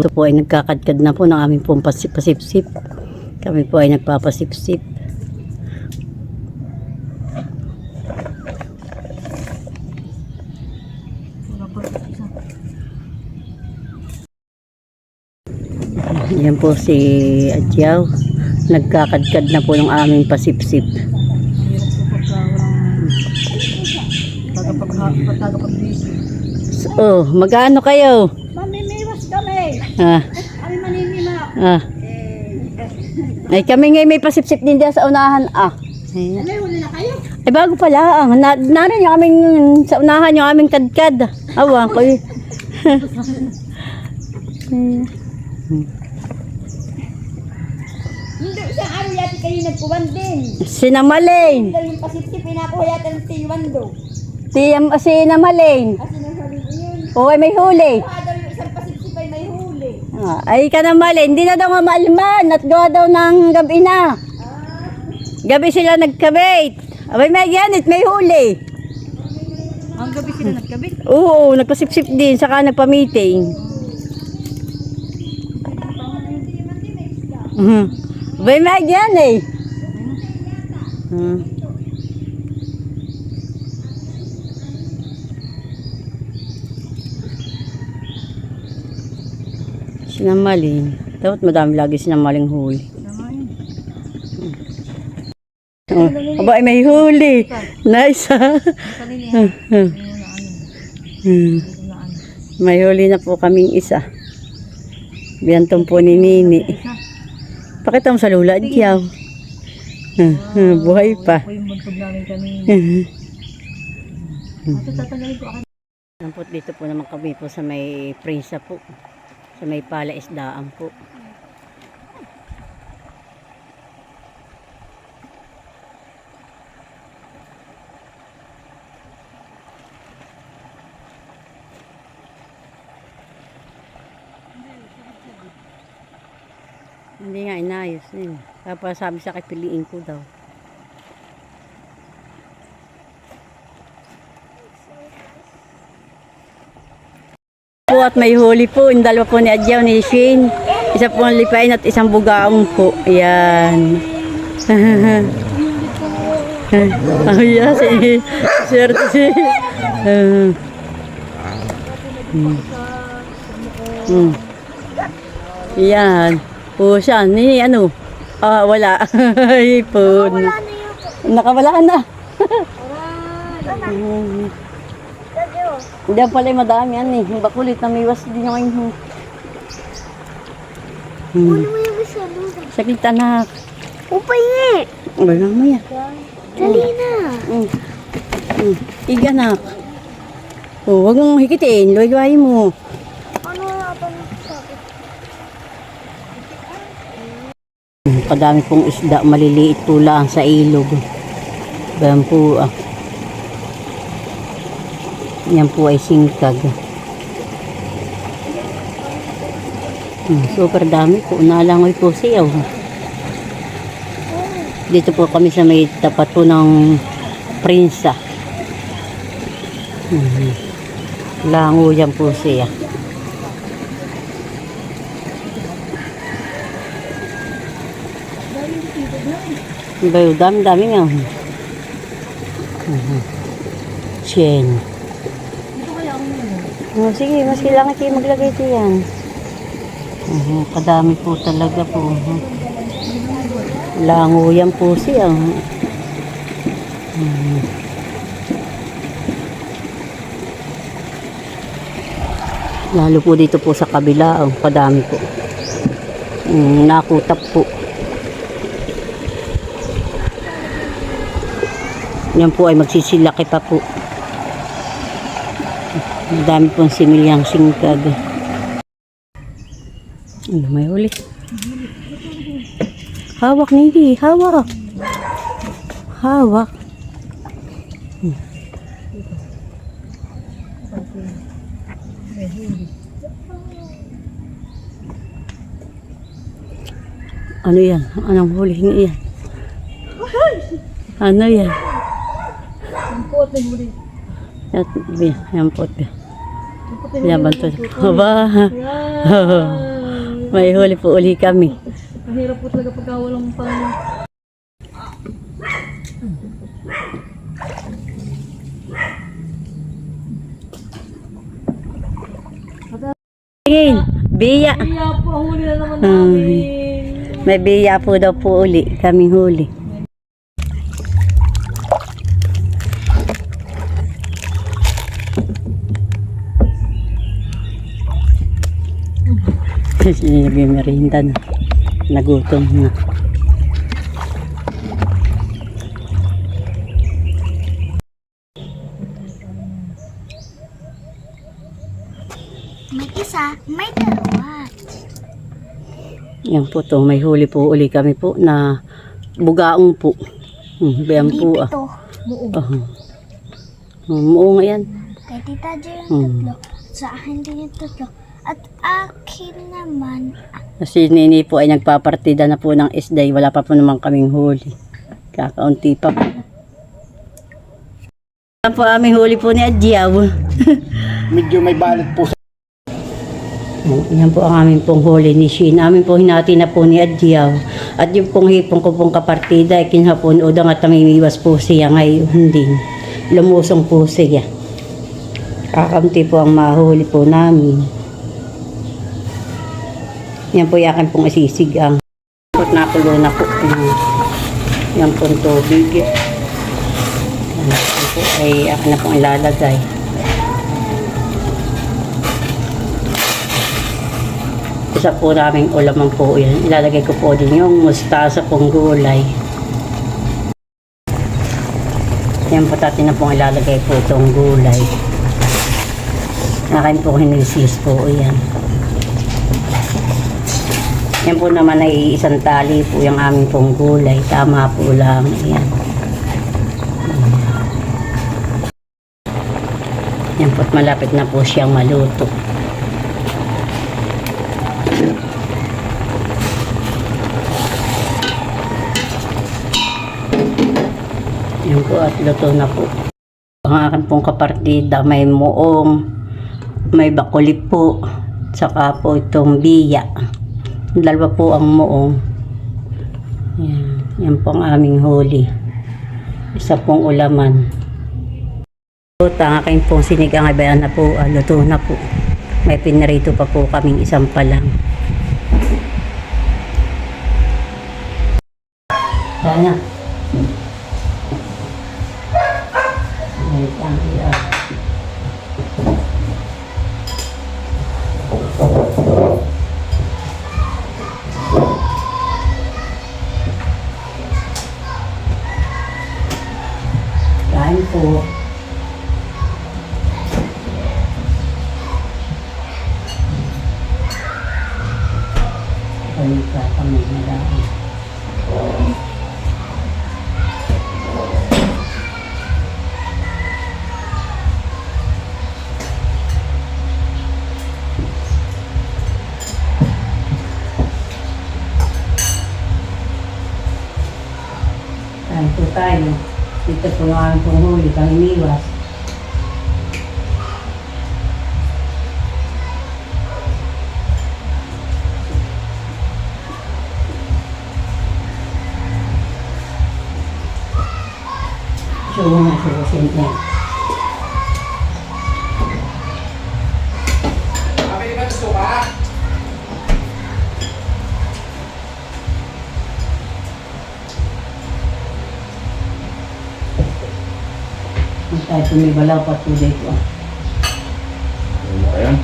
Ito po ay nagkakadkad na po ng aming pong pasipsip. Kami po ay nagpapasipsip. Yan po si Adyaw. Nagkakadkad na po ng aming pasipsip. Oh, magano kayo? Mamimiwas kami. Kami manimima. Ay, kami ngayon may pasipsip din dyan sa unahan. May huli na kayo? Ay, bago pala. Narin yung aming, sa unahan yung aming kadkad. Awa ko eh. Hindi, isang araw yati kayo nagkuwan din. Sinamaling. Dahil yung pasipsip, pinakuha yata ng tiwando. Sinamaling. Sinasali ko yun. Oo, ay may huli. Kuha daw yung isang pasipsip ay may huli. Ay, ka naman. Hindi na daw mamalman. At gawa daw ng gabi na. Gabi sila nagkabit. Abay, may ganit, may huli. Ang gabi sila nagkabit? Oo, nagpasipsip din. Saka nagpa-meeting. Abay, may ganit. Sinamaling. Dapat madami lagi sinamaling huli. Aba, may huli. Nice, ha? May huli na po kaming isa. Biyantong po ni Nini. Pakita mo sa lula, Diyaw. Buhay pa. Dito po naman kami po sa may Prinsa po. Sa may palaisdaan po. Hindi nga inayos yun. Tapos sabi sa akin, piliin ko daw. Po at may huli po. Yung dalawa po ni Adyaw, ni Shane. Isa po ang lipain at isang bugaong po. Ayan. Oh yeah, si swerte si. Ayan. Po siya, ni ano? Wala. Ipon. Nakawala na. Hindi pala madami yan eh. Yung bakulit na miwas din yung Ano mo yung isa doon? sakit anak. Upay nga. Wala mo yan. Dali na. Iga anak. Huwag mong hikitin. Luway-luway mo. Ano na ito sakit? Kadami pong isda, maliliit po lang sa ilog. Ganyan po yan po ay singkag. Super dami po, nalangoy po siya. Dito po kami sa may tapat po ng Prinsa. Lango yan po siya. Dami nga. Chen. Sige, mas kailangan kayo maglagay ito yan. Kadami po talaga po. Lango yan po siya. Lalo po dito po sa kabila. Kadami po. Nakutap po. Yan po ay magsisilaki pa po. Madami pong similyang singkag. Ano, may huli? Hawak nili, hawak. Hawak. Ano yan? Anong huli yan? Ano yan? Pot na huli. Yan po. Yan banto. Aba. May huli po uli kami. Mahirap po talaga pagka walang pang... Tingin, biya. Iya po, huli na naman Ay. namin. May biya po daw po uli. Kaming huli. Nag-merinda na. Nagutom na. May isa, may dalawa. Yan po to. May huli po uli kami po na bugaong po. Bayan po ah. Ito, buo. Muo nga yan. Kay Tita Jo yung Hmm. tatlo. Sa akin din yung tatlo. At akin naman, Kasi nini po ay nagpapartida na po ng isday. Wala pa po naman kaming huli. Kakaunti pa po. Yan po aming huli po ni Adjiaw. Medyo may balit po. Yan po ang aming pong huli ni Shin. Amin po hinati na po ni Adjiaw. At yung pong hipong ko pong kapartida ay kinhapon udang at namimiwas po siya ngayon din. Lumusong po siya. Kakaunti po ang mahuli po namin. Yan po yakin pong isisigang. At nakulo na po. Yan pong tubig. Yan po ay akin na pong ilalagay. Isa po naming ulaman po yan. Ilalagay ko po din yung mustasa pong gulay. Yan po tati na pong ilalagay po itong gulay. Akin po hinisis po yan. Yan po naman ay isang tali po yung aming pong gulay. Tama po lang. Yan. Yan po't malapit na po siyang maluto. Yan po at luto na po. Ang akin pong kapartida may muong, may bakuli po, saka po itong biya. Dalawa po ang muong. Yan, yan po ang aming huli. Isa pong ulaman. Ang aking pong sinigang ay bayan na po, luto na po. May pinarito pa po kaming isang palang. Sana. Kain po. Palika kami na lang. Kain po tayo. Dito po yung aming pong huli, panginiwas. So, nga sa simple. Kami ba gusto ka? Tayo tumibalaw pa tuloy ko. Ano ba yan?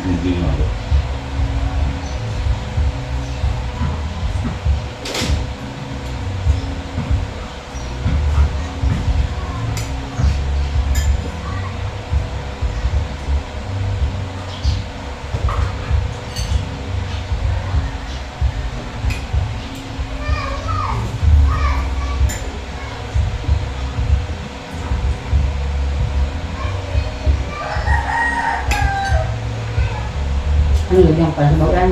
Hindi nga ako. Ano lagyan pa sa bauran?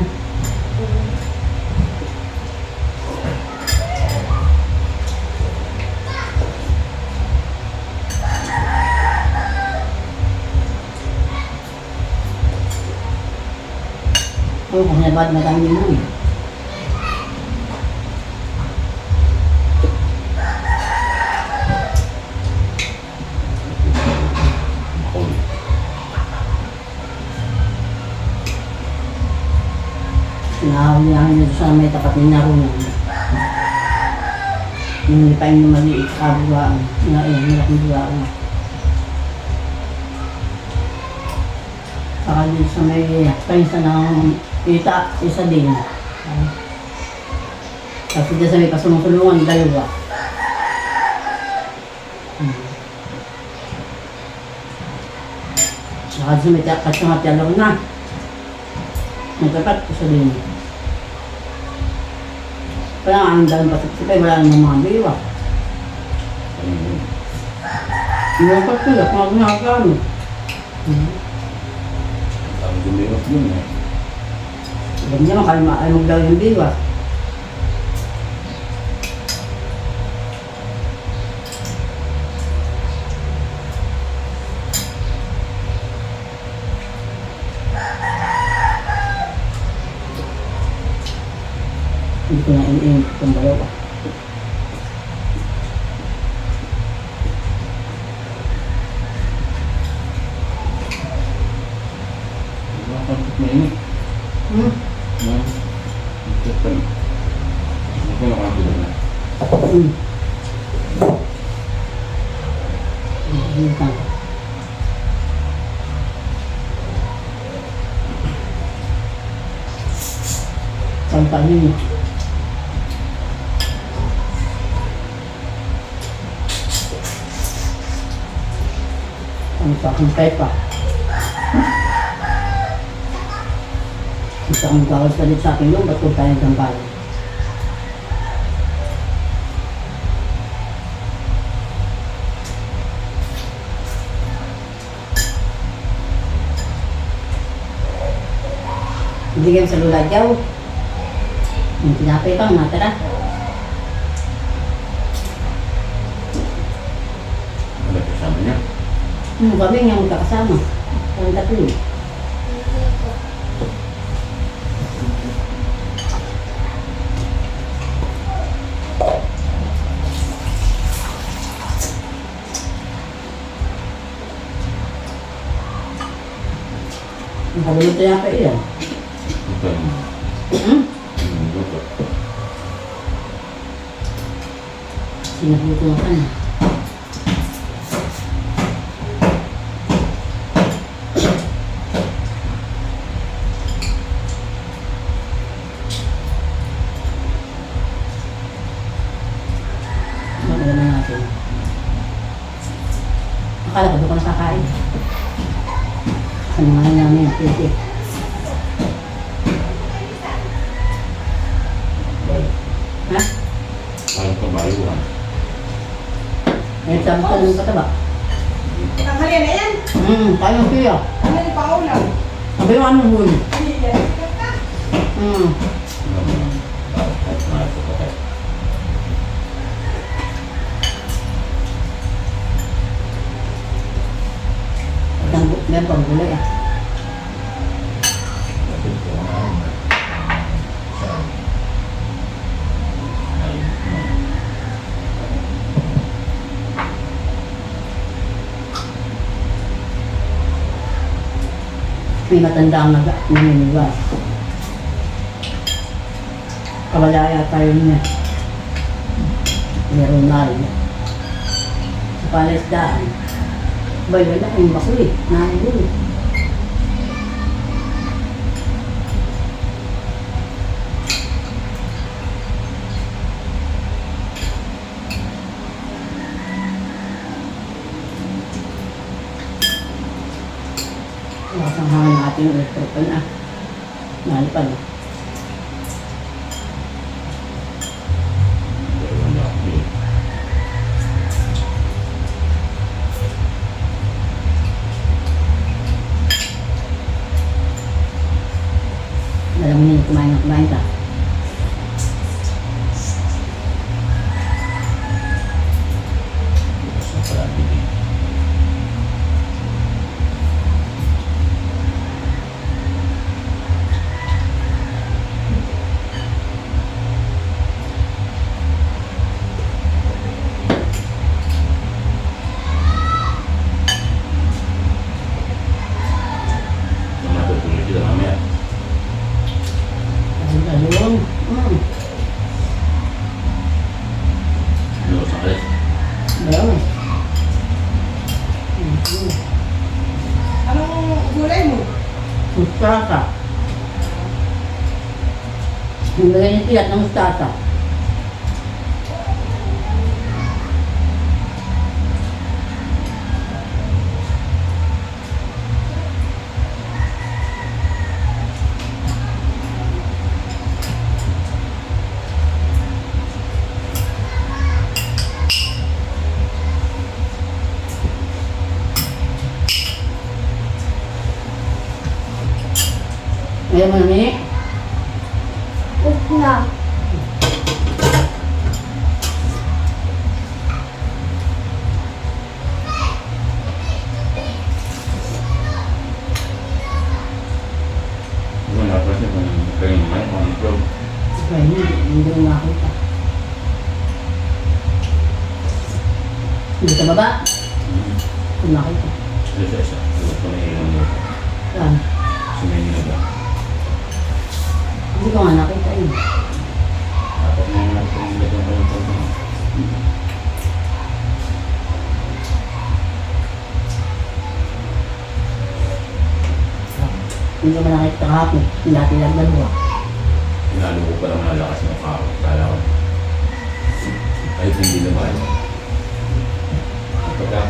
po kung nabad na kami mo eh. Makuli. Sinahuli namin dito sa may tapat ni Narunan. Yung pa yung maliit, kabuwaan. Malaking buwaan. Saka dito sa may painsa ng isa din. Tapos dito sa may pasulong-sulungan, dalawa. Saka dito sa may katsang-katsalaw na. Nagkapat ko sa din. Kaya nga ang dalang pasipsipay, wala namang mga biwa. Yung pagkula, kung magkakano. Ang gumiwas yun eh. Alam niya, ay magdaw yung biwa. Hindi ko na iniinit itong dalawa. Nakakapit na ini. Ito pa rin. Ito nakakapit na. Sampai ini. Ang sakong pepa. Isang gawas ka dito sa akin yung ba't kung tayo ng bayan. Hindi kayo sa luladyaw. Yung tinapay pa, natara. Wala kasama niya. Kami nga magkakasama. Ang tatlo. Ang kagulo tayo pa iyan. Ito yun. Ito. Sinabuto ka na. Maganda na natin. Akala ko doon ka nakakain. Ano nga namin, pwede. Ha? Ayaw ka bayuhan. Ngayon sabi ko ng pataba. Tanghali na yan. Kaya mo siya. Ano ni Paulaw? Sabi yung ano huli. Hindi yan. Meron pang gulay ah. May matanda ang naniniwas. Kawalaya tayo niya. Meron na rin. Sa Palesdaan. Bay, wala yung bakuli. Nangulo. Masang hangin natin yung electric pan ah. Nalipad ah. Alam mo yun, kumain ka. mustasa. Yung ganyan tilat ng mustasa. Ayaw mo na, Mini? Huwag na. Ano na pa siya kung kayo naman, mga itlog. Ay, hindi ko makita. Hindi sa baba? Hindi makita. Isa. Ito pa na ilan mo. Saan? Sumayin na ba? Hindi ko nga nakita yun. Dapat na yung natin yung lagyan pa yung pagkakas. Hindi ko nakita kahapon. Dati lang dalawa. Pinalo ko pa lang malakas ng kao. Kala ko. Kahit hindi naman. Pagka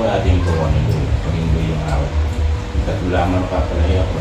wala din ko ano yung pag-inggoy yung araw. Pagkat wala man kapalaya ko.